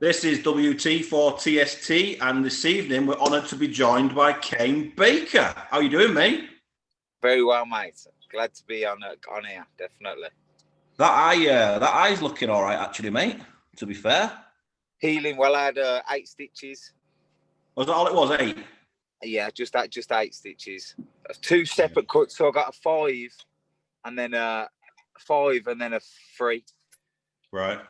This is WT for TST, and this evening we're honoured to be joined by Kane Baker. How you doing, mate? Very well, mate. Glad to be on here, definitely. That eye's looking all right, actually, mate. To be fair, Healing well. I had 8 stitches. Was that all it was? 8? Yeah, just 8 stitches. 2 separate cuts, so I got a 5, and then a 5, and then a 3. Right.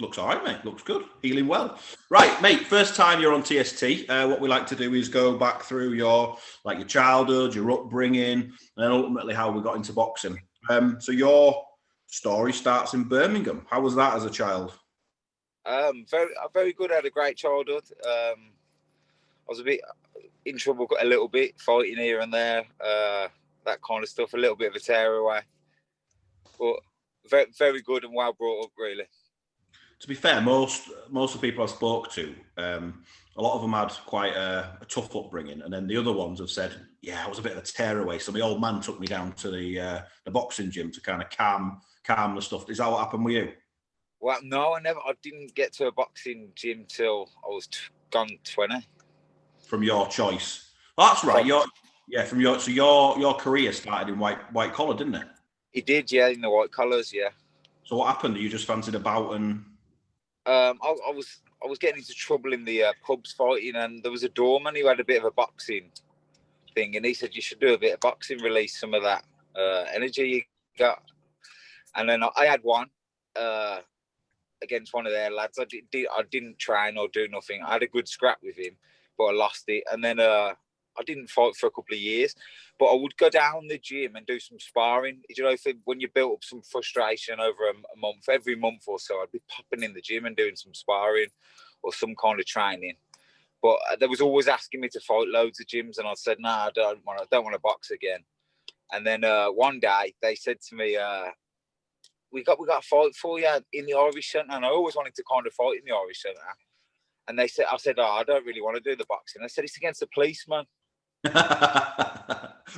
Looks all right, mate. Looks good. Healing well. Right, mate. First time you're on TST. What we like to do is go back through your childhood, your upbringing, and then ultimately how we got into boxing. So your story starts in Birmingham. How was that as a child? Very good. I had a great childhood. I was a bit in trouble, a little bit fighting here and there, that kind of stuff. A little bit of a tearaway, but very, very good and well brought up, really. To be fair, most of the people I spoke to, a lot of them had quite a tough upbringing, and then the other ones have said, "Yeah, I was a bit of a tearaway." So my old man took me down to the boxing gym to kind of calm the stuff. Is that what happened with you? Well, no, I didn't get to a boxing gym till I was gone 20. From your choice. Oh, that's right. So your career started in white collar, didn't it? It did, yeah, in the white collars, yeah. So what happened? You just fancied a bout and I was getting into trouble in the pubs fighting, and there was a doorman who had a bit of a boxing thing, and he said you should do a bit of boxing, release some of that energy you got. And then I had one against one of their lads. I didn't train or do nothing. I had a good scrap with him, but I lost it. And then I didn't fight for a couple of years, but I would go down the gym and do some sparring. You know, when you built up some frustration over a month, every month or so, I'd be popping in the gym and doing some sparring or some kind of training. But they was always asking me to fight loads of gyms, and I said, "No, I don't want to box again." And then one day they said to me, "We got a fight for you in the Irish Centre," and I always wanted to kind of fight in the Irish Centre. And I said, "Oh, I don't really want to do the boxing." I said, "It's against the policeman."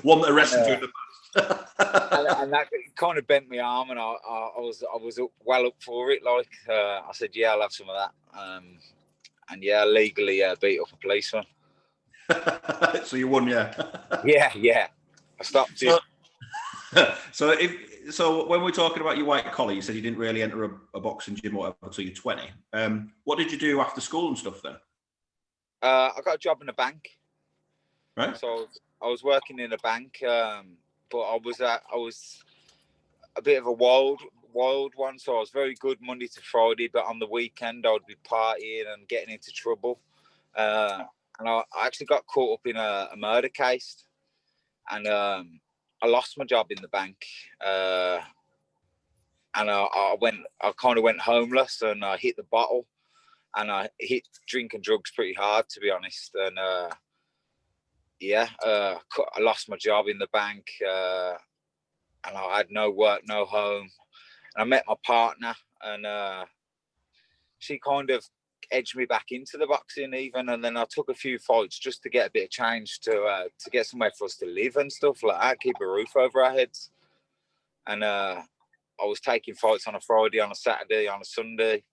One that arrested you in the past. and that kind of bent my arm, and I was well up for it. Like I said, "Yeah, I'll have some of that." And yeah, legally beat up a policeman. So you won, yeah. Yeah. I stopped it. So when we're talking about your white collar, you said you didn't really enter a boxing gym or whatever until you're 20. What did you do after school and stuff then? I got a job in a bank. Right. So I was working in a bank, but I was a bit of a wild one. So I was very good Monday to Friday, but on the weekend I would be partying and getting into trouble. And I actually got caught up in a murder case, and I lost my job in the bank, and I kind of went homeless, and I hit the bottle, and I hit drinking drugs pretty hard, to be honest. And I lost my job in the bank, and I had no work, no home. And I met my partner, and she kind of edged me back into the boxing even. And then I took a few fights just to get a bit of change to get somewhere for us to live and stuff like that, keep a roof over our heads. And I was taking fights on a Friday, on a Saturday, on a Sunday,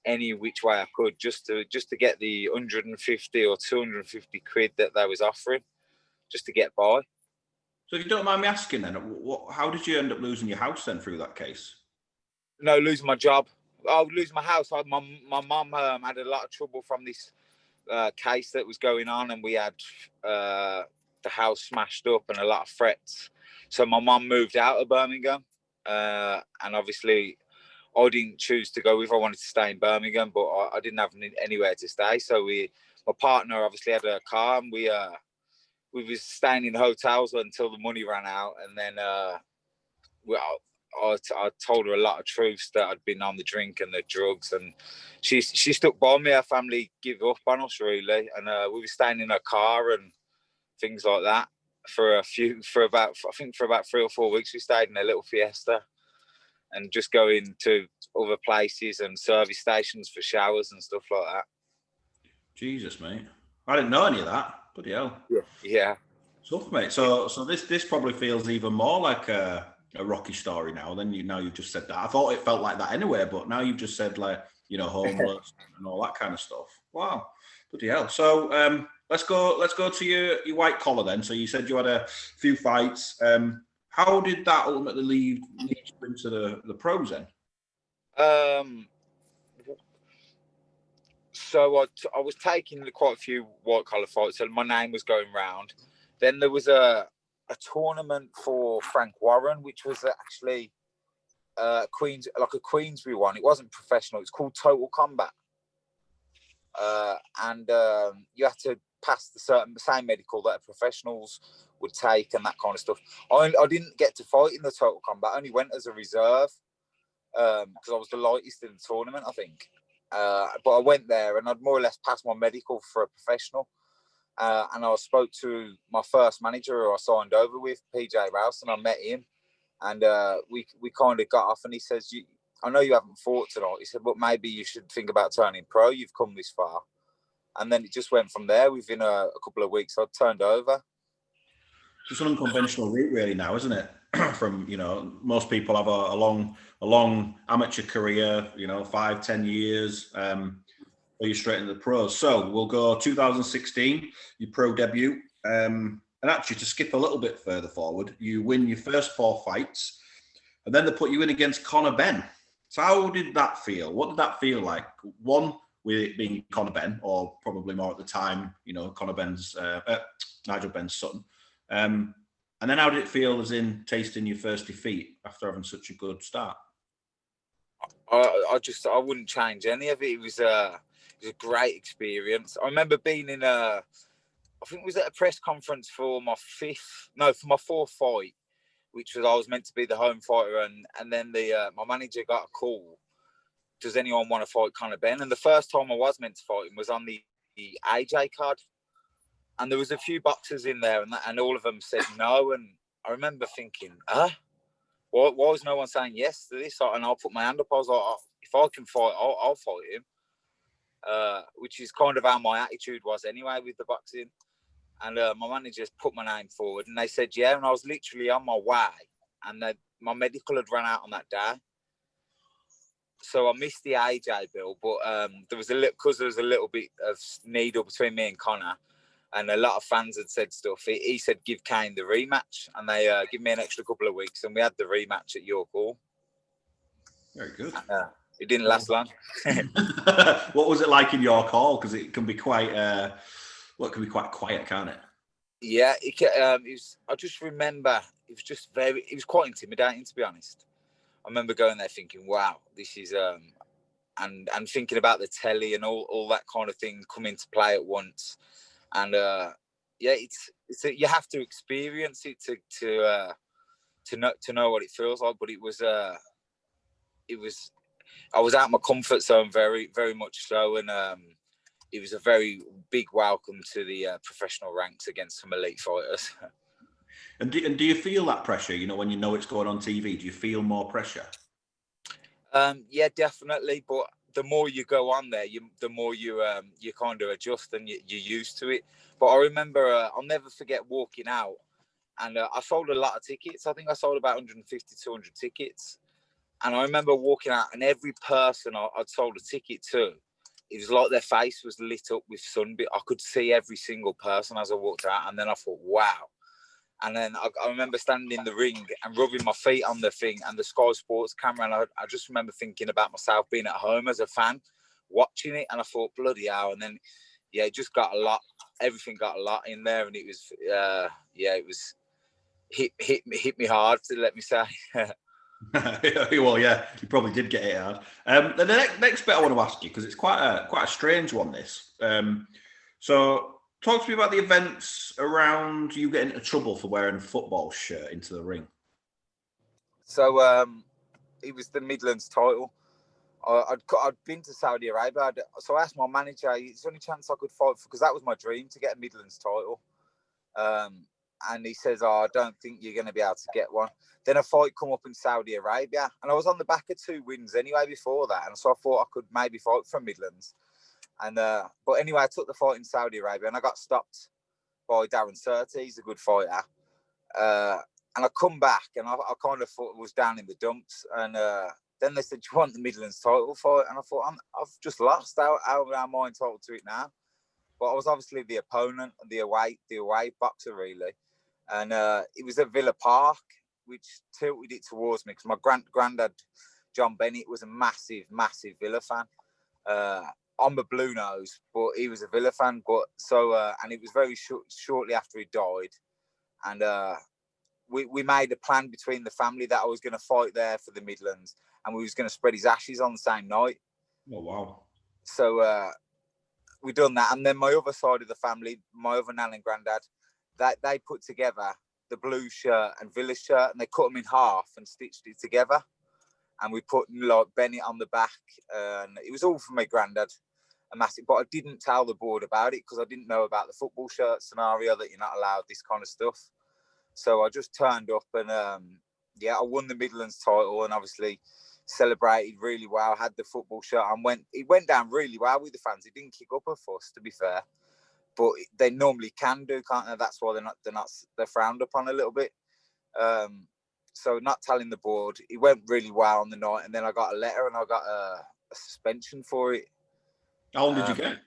any which way I could, just to get the 150 or 250 quid that they was offering, just to get by. So if you don't mind me asking then, how did you end up losing your house then through that case? No, losing my job. I would lose my house. My mum had a lot of trouble from this case that was going on, and we had the house smashed up and a lot of threats. So my mum moved out of Birmingham, and obviously I didn't choose to go with. I wanted to stay in Birmingham, but I didn't have anywhere to stay. So my partner obviously had a car, and we was staying in hotels until the money ran out, and then I told her a lot of truths that I'd been on the drink and the drugs, and she stuck by me. Her family gave up on us really, and we were staying in her car and things like that for about 3 or 4 weeks. We stayed in a little Fiesta and just going to other places and service stations for showers and stuff like that. Jesus, mate, I didn't know any of that. Bloody hell. Yeah. Tough, mate. So this probably feels even more like a Rocky story now than you've just said that. I thought it felt like that anyway, but now you've just said like homeless and all that kind of stuff. Wow, bloody hell. So let's go to your white collar then. So you said you had a few fights. How did that ultimately lead you into the pros then? So I was taking quite a few white collar fights, and my name was going round. Then there was a tournament for Frank Warren, which was actually a Queensbury one. It wasn't professional. It's called Total Combat, and you had to pass the same medical that professionals would take and that kind of stuff. I didn't get to fight in the Total Combat. I only went as a reserve because I was the lightest in the tournament, I think. But I went there and I'd more or less passed my medical for a professional. And I spoke to my first manager who I signed over with, PJ Rouse, and I met him. And we kind of got off, and he says, I know you haven't fought tonight. He said, but maybe you should think about turning pro. You've come this far. And then it just went from there. Within a couple of weeks, I turned over. It's an unconventional route really now, isn't it? From, most people have a long amateur career, 5-10 years, or you're straight into the pros. So we'll go 2016, your pro debut. And actually, to skip a little bit further forward, you win your first 4 fights, and then they put you in against Conor Benn. So how did that feel? What did that feel like? One, with it being Conor Benn, or probably more at the time, Conor Benn's, Nigel Benn's son. And then how did it feel as in tasting your first defeat after having such a good start? I wouldn't change any of it. It was a great experience. I remember being in I think it was at a press conference for my 4th fight, which was I was meant to be the home fighter, and then my manager got a call. Does anyone want to fight Conor Benn? And the first time I was meant to fight him was on the AJ card. And there was a few boxers in there, and all of them said no. And I remember thinking, why was no one saying yes to this? And I'll put my hand up. I was like, if I can fight, I'll fight him. Which is kind of how my attitude was anyway with the boxing. And my manager just put my name forward, and they said yeah. And I was literally on my way, and my medical had run out on that day. So I missed the AJ bill, but there was a little bit of needle between me and Conor. And a lot of fans had said stuff. He said, give Kane the rematch. And they give me an extra couple of weeks. And we had the rematch at York Hall. Very good. It didn't last long. What was it like in York Hall? Because it can be quite, quiet, can't it? Yeah, it was. I just remember it was quite intimidating, to be honest. I remember going there thinking, wow, this is, and thinking about the telly and all that kind of thing come into play at once. And you have to experience it to know what it feels like. But I was out of my comfort zone very, very much so, and it was a very big welcome to the professional ranks against some elite fighters. And do you feel that pressure? When you know it's going on TV, do you feel more pressure? Yeah, definitely. But the more you go on there, the more you kind of adjust and you're used to it. But I remember, I'll never forget walking out, and I sold a lot of tickets. I think I sold about 150, 200 tickets. And I remember walking out, and every person I'd sold a ticket to, it was like their face was lit up with sunbeam. I could see every single person as I walked out. And then I thought, wow. And then I remember standing in the ring and rubbing my feet on the thing and the Sky Sports camera. And I just remember thinking about myself being at home as a fan, watching it. And I thought, bloody hell. And then, yeah, it just got a lot. Everything got a lot in there. And it was, it was hit me hard, to let me say. Well, yeah, you probably did get it hard. The next bit I want to ask you, because it's quite a strange one, this. So talk to me about the events around you getting into trouble for wearing a football shirt into the ring. So it was the Midlands title. I'd been to Saudi Arabia. So I asked my manager, is there any chance I could fight because that was my dream, to get a Midlands title. And he says, I don't think you're going to be able to get one. Then a fight come up in Saudi Arabia. And I was on the back of 2 wins anyway before that. And so I thought I could maybe fight from Midlands. And but anyway, I took the fight in Saudi Arabia and I got stopped by Darren Surtees. He's a good fighter. And I come back and I kind of thought I was down in the dumps. And Then they said, "Do you want the Midlands title fight?" And I thought, I've just lost. How am I entitled to it now? But I was obviously the opponent, the away boxer, really. And it was at Villa Park, which tilted it towards me because my granddad, John Bennett, was a massive Villa fan. I'm a Blue Nose, but he was a Villa fan. But and it was very shortly after he died. And we made a plan between the family that I was going to fight there for the Midlands, and we was going to spread his ashes on the same night. Oh, wow. So we done that. And then my other side of the family, my other nan and granddad, they put together the blue shirt and Villa shirt, and they cut them in half and stitched it together. And we put like Bennett on the back, and it was all for my granddad, a massive. But I didn't tell the board about it because I didn't know about the football shirt scenario, that you're not allowed this kind of stuff. So I just turned up, and I won the Midlands title, and obviously celebrated really well. Had the football shirt and it went down really well with the fans. It didn't kick up a fuss, to be fair, but they normally can do, can't they? That's why they're frowned upon a little bit. So not telling the board, it went really well on the night, and then I got a letter and I got a suspension for it. How long did you get?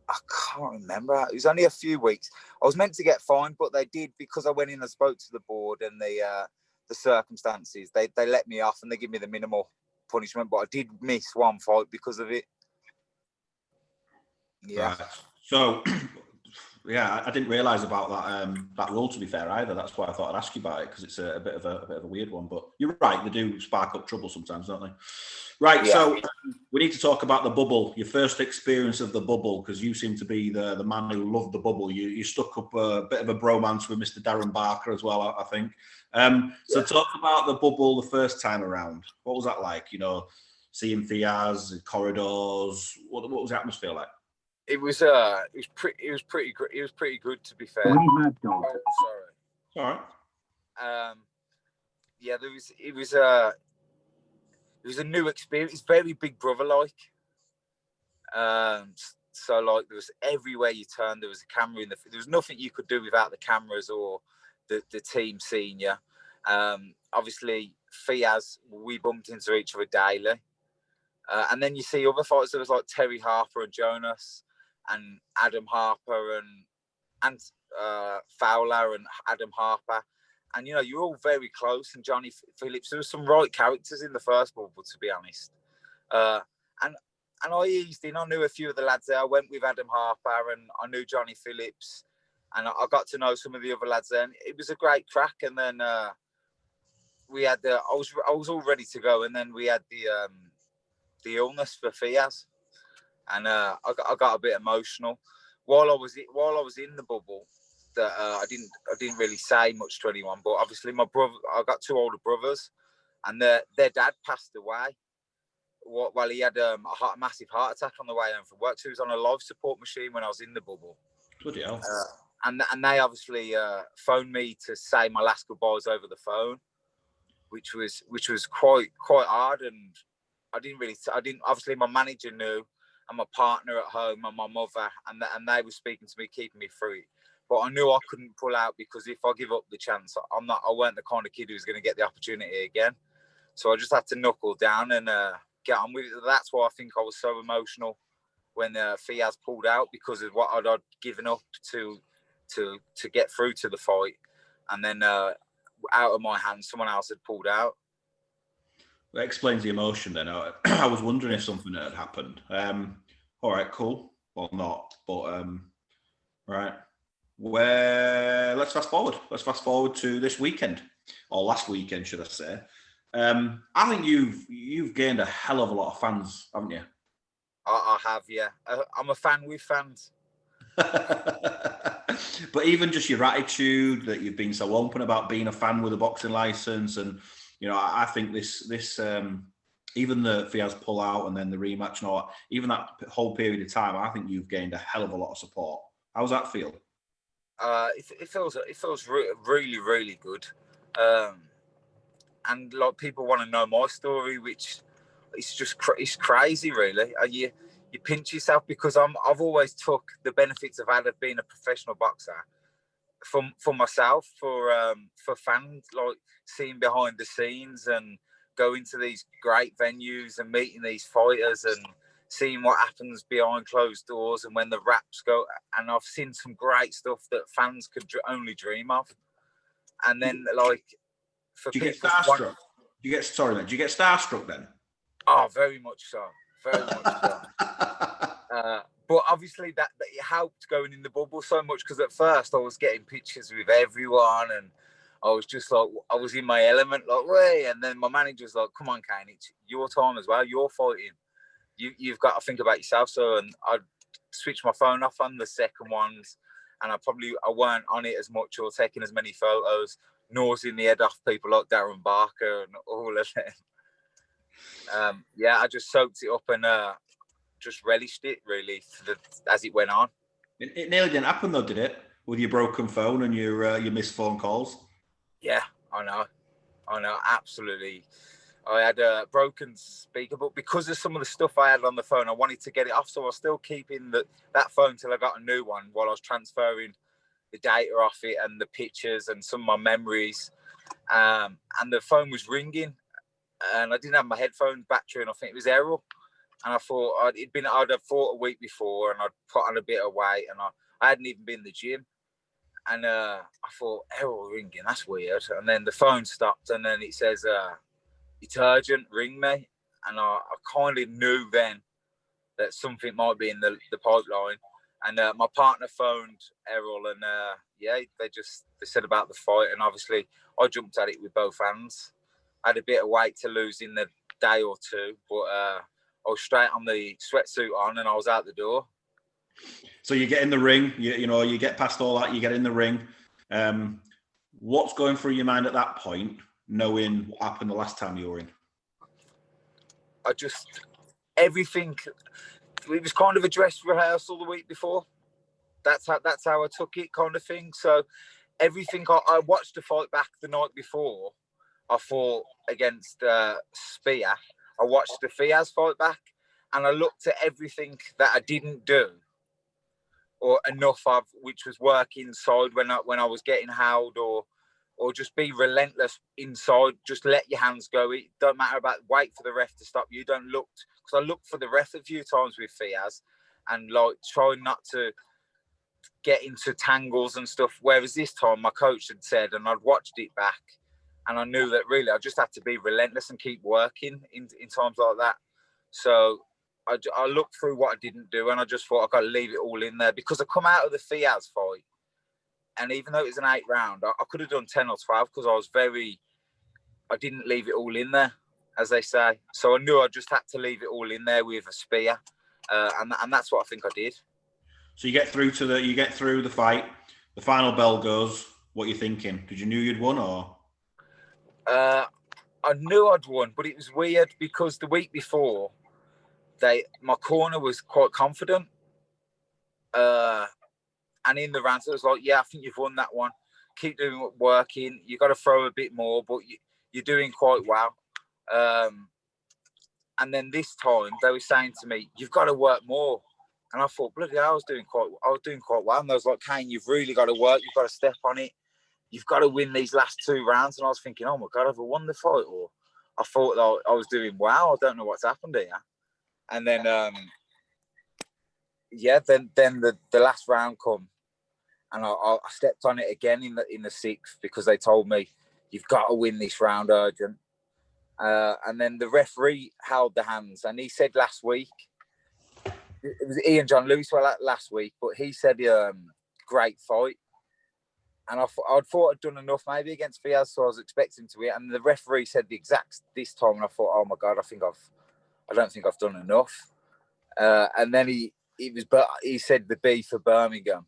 I can't remember. It was only a few weeks. I was meant to get fined, but they did, because I went in and spoke to the board and the circumstances. They let me off and they give me the minimal punishment, but I did miss one fight because of it. Yeah. Right. So, yeah, I didn't realise about that rule, to be fair, either. That's why I thought I'd ask you about it, because it's a bit of a weird one. But you're right, they do spark up trouble sometimes, don't they? Right. Yeah. So we need to talk about the bubble. Your first experience of the bubble, because you seem to be the man who loved the bubble. You stuck up a bit of a bromance with Mr. Darren Barker as well, I think. So talk about the bubble the first time around. What was that like? You know, seeing Fiaz, corridors. What was the atmosphere like? It was pretty good, to be fair. Oh, sorry. All right. Yeah, it was a new experience. It's very Big Brother like. So like there was, everywhere you turned there was a camera there was nothing you could do without the cameras or the team seeing you. Obviously Fiaz, we bumped into each other daily. And then you see other fighters. There was like Terry Harper and Jonas and Adam Harper and Fowler and Adam Harper. And, you know, you're all very close. And Johnny Phillips, there were some right characters in the first bubble, to be honest. And I eased in. I knew a few of the lads there. I went with Adam Harper and I knew Johnny Phillips. And I got to know some of the other lads there. And it was a great crack. And then we had I was all ready to go. And then we had the illness for Fiaz. And I got a bit emotional while I was in the bubble. That I didn't really say much to anyone, but obviously my brother, I got two older brothers, and their dad passed away while he had a massive heart attack on the way home from work. So he was on a life support machine when I was in the bubble. Bloody hell. And they obviously phoned me to say my last goodbyes over the phone, which was quite hard. And I didn't obviously, my manager knew, and my partner at home and my mother, and they were speaking to me, keeping me through it. But I knew I couldn't pull out, because if I give up the chance, I weren't the kind of kid who's going to get the opportunity again. So I just had to knuckle down and get on with it. That's why I think I was so emotional when Fiaz pulled out, because of what I'd given up to get through to the fight. And then out of my hands, someone else had pulled out. That explains the emotion then. I was wondering if something had happened. All right, cool. Well, not, but right. Let's fast forward. Let's fast forward to this weekend, or last weekend, should I say? I think you've gained a hell of a lot of fans, haven't you? I have, yeah. I'm a fan with fans. But even just your attitude, that you've been so open about being a fan with a boxing license, and you know, I think this even the Fiaz pull out and then the rematch and all that, even that whole period of time, I think you've gained a hell of a lot of support. How's that feel? It feels really, really good. And like, people want to know my story, which it's just it's crazy, really. You pinch yourself, because I've always took the benefits I've had of being a professional boxer for myself, for fans, like seeing behind the scenes and going to these great venues and meeting these fighters and seeing what happens behind closed doors and when the raps go. And I've seen some great stuff that fans could only dream of. And then, like, for do you people, get starstruck? Do you get starstruck then? Oh, very much so. Very much so. But obviously that it helped going in the bubble so much, because at first I was getting pictures with everyone and I was just like, I was in my element, like, way. And then my manager's like, come on, Kane, it's your time as well. You're fighting. You've got to think about yourself. So, and I'd switch my phone off on the second ones, and I weren't on it as much or taking as many photos, nosing the head off people like Darren Barker and all of them. I just soaked it up and just relished it, really, as it went on. It nearly didn't happen though, did it? With your broken phone and your missed phone calls. Yeah, I know, absolutely. I had a broken speaker, but because of some of the stuff I had on the phone, I wanted to get it off, so I was still keeping that phone till I got a new one while I was transferring the data off it and the pictures and some of my memories. And the phone was ringing, and I didn't have my headphone battery, and I think it was Errol. And I thought I'd have fought a week before, and I'd put on a bit of weight, and I hadn't even been in the gym. And I thought, Errol ringing, that's weird. And then the phone stopped, and then it says, it's urgent, ring me. And I kind of knew then that something might be in the pipeline. And my partner phoned Errol, and they said about the fight. And obviously I jumped at it with both hands. I had a bit of weight to lose in the day or two, but I was straight on the sweatsuit on and I was out the door. So you get in the ring, you get past all that, you get in the ring. What's going through your mind at that point, knowing what happened the last time you were in? Everything, it was kind of a dress rehearsal the week before. That's how I took it, kind of thing. So everything, I watched the fight back the night before. I fought against Spear. I watched the Fiaz fight back, and I looked at everything that I didn't do or enough of, which was work inside when I was getting held, or just be relentless inside. Just let your hands go. It don't matter about wait for the ref to stop you. Don't look, because I looked for the ref a few times with Fiaz, and like trying not to get into tangles and stuff. Whereas this time my coach had said, and I'd watched it back, and I knew that really I just had to be relentless and keep working in times like that. So I looked through what I didn't do, and I just thought I got to leave it all in there, because I come out of the Fiaz fight, and even though it was an 8 round, I could have done 10 or 12, because I didn't leave it all in there, as they say. So I knew I just had to leave it all in there with a spear, and that's what I think I did. So you get through the fight, the final bell goes. What are you thinking? Did you know you'd won, or? I knew I'd won, but it was weird because the week before, my corner was quite confident. And in the round, so it was like, yeah, I think you've won that one. Keep doing working. You got to throw a bit more, but you're doing quite well. And then this time they were saying to me, you've got to work more. And I thought, bloody hell, I was doing quite well. And I was like, Kane, you've really got to work. You've got to step on it. You've got to win these last 2 rounds. And I was thinking, oh my God, have I won the fight? Or I thought that I was doing well. I don't know what's happened here. And then, then the last round come, and I stepped on it again in the 6th, because they told me, you've got to win this round urgent. And then the referee held the hands, and he said last week, it was Ian John Lewis last week, but he said, great fight. And I thought I'd done enough maybe against Fiaz, so I was expecting to win. And the referee said the exact this time, and I thought, oh my God, I don't think I've done enough. And then he said the B for Birmingham.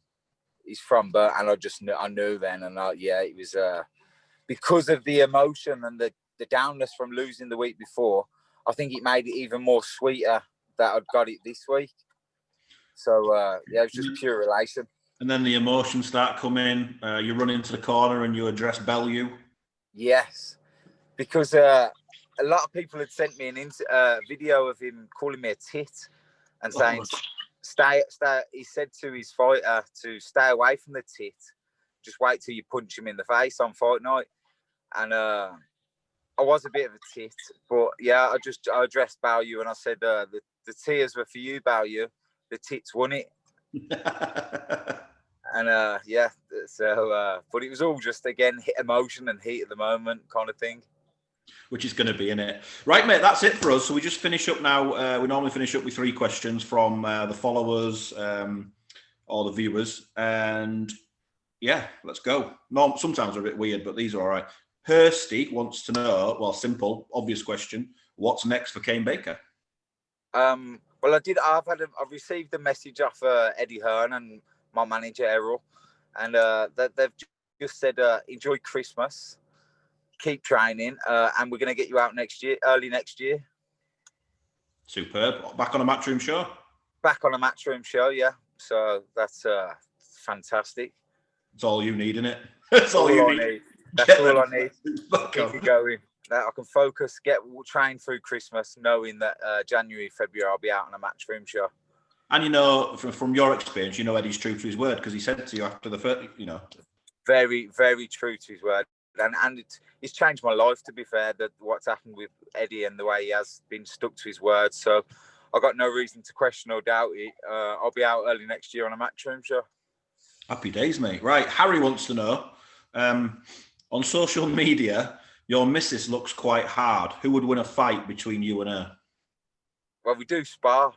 He's from Birmingham, and I knew then, and it was because of the emotion and the downness from losing the week before. I think it made it even more sweeter that I'd got it this week. So it was just pure elation. And then the emotions start coming. You run into the corner and you address Bellew. Yes, because a lot of people had sent me a video of him calling me a tit and saying, stay. He said to his fighter to stay away from the tit. Just wait till you punch him in the face on fight night. And I was a bit of a tit, but yeah, I addressed Bao and I said the tears were for you, Bao. The tits won it. And yeah, so but it was all just again hit emotion and heat at the moment kind of thing. Which is going to be in it. Right, mate, that's it for us. So we just finish up now. We normally finish up with 3 questions from the followers or the viewers. And yeah, let's go. No, sometimes they're a bit weird, but these are all right. Hursty wants to know, well, simple, obvious question. What's next for Kane Baker? Well, I've received a message off Eddie Hearn and my manager Errol, and they've just said enjoy Christmas, keep training, and we're going to get you out early next year. Superb. Back on a Matchroom show? Back on a Matchroom show, yeah. So that's fantastic. That's all you need, isn't it? That's all you need. That's all I need. Keep it going. That I can focus, train through Christmas, knowing that January, February, I'll be out on a Matchroom show. And you know, from your experience, you know Eddie's true to his word because he said to you after the first, you know. Very, very true to his word. And it's changed my life, to be fair, that what's happened with Eddie and the way he has been stuck to his word. So I've got no reason to question or doubt it. I'll be out early next year on a Matchroom show. Happy days, mate. Right, Harry wants to know, on social media, your missus looks quite hard. Who would win a fight between you and her? Well, we do spar.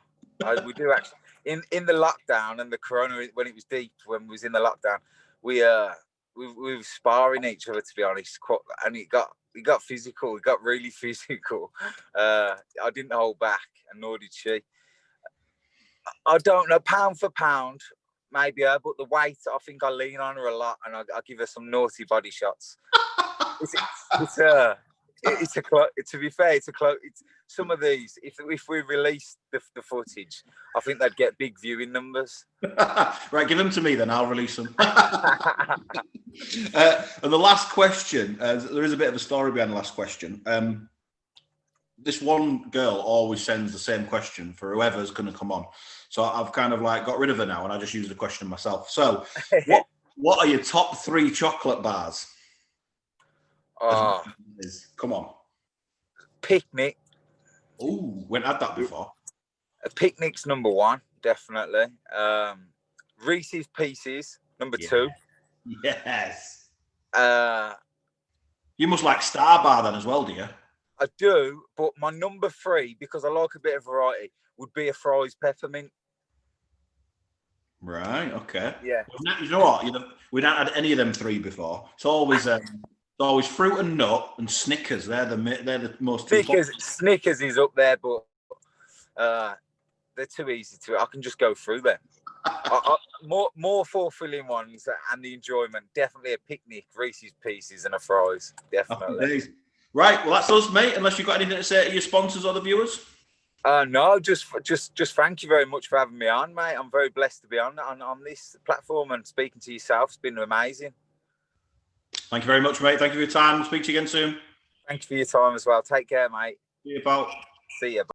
We do actually. In the lockdown and the corona, when it was deep, when we was in the lockdown, we were sparring each other, to be honest, and it got physical. It got really physical. I didn't hold back, and nor did she. I don't know, pound for pound, maybe her, but the weight, I think I lean on her a lot, and I give her some naughty body shots. To be fair, it's some of these. If we release the footage, I think they'd get big viewing numbers. Right, give them to me, then I'll release them. And the last question, there is a bit of a story behind the last question. This one girl always sends the same question for whoever's going to come on. So I've kind of like got rid of her now, and I just use the question myself. So, what are your top 3 chocolate bars? Come on. Picnic. Oh, went had that before. A Picnic's number 1, definitely. Reese's Pieces, number 2. Yes. You must like Star Bar then as well, do you? I do, but my number 3, because I like a bit of variety, would be a Fry's Peppermint. Right. Okay. Yeah. You know what? We don't had any of them 3 before. It's always fruit and nut and Snickers. They're the most. Snickers is up there, but they're too easy to. I can just go through them. More fulfilling ones and the enjoyment. Definitely a Picnic, Reese's Pieces, and a Fry's. Definitely. Right. Well, that's us, mate. Unless you've got anything to say to your sponsors or the viewers. No, just thank you very much for having me on, mate. I'm very blessed to be on this platform and speaking to yourself. It's been amazing. Thank you very much, mate. Thank you for your time. Speak to you again soon. Thank you for your time as well. Take care, mate. See you, pal. See you.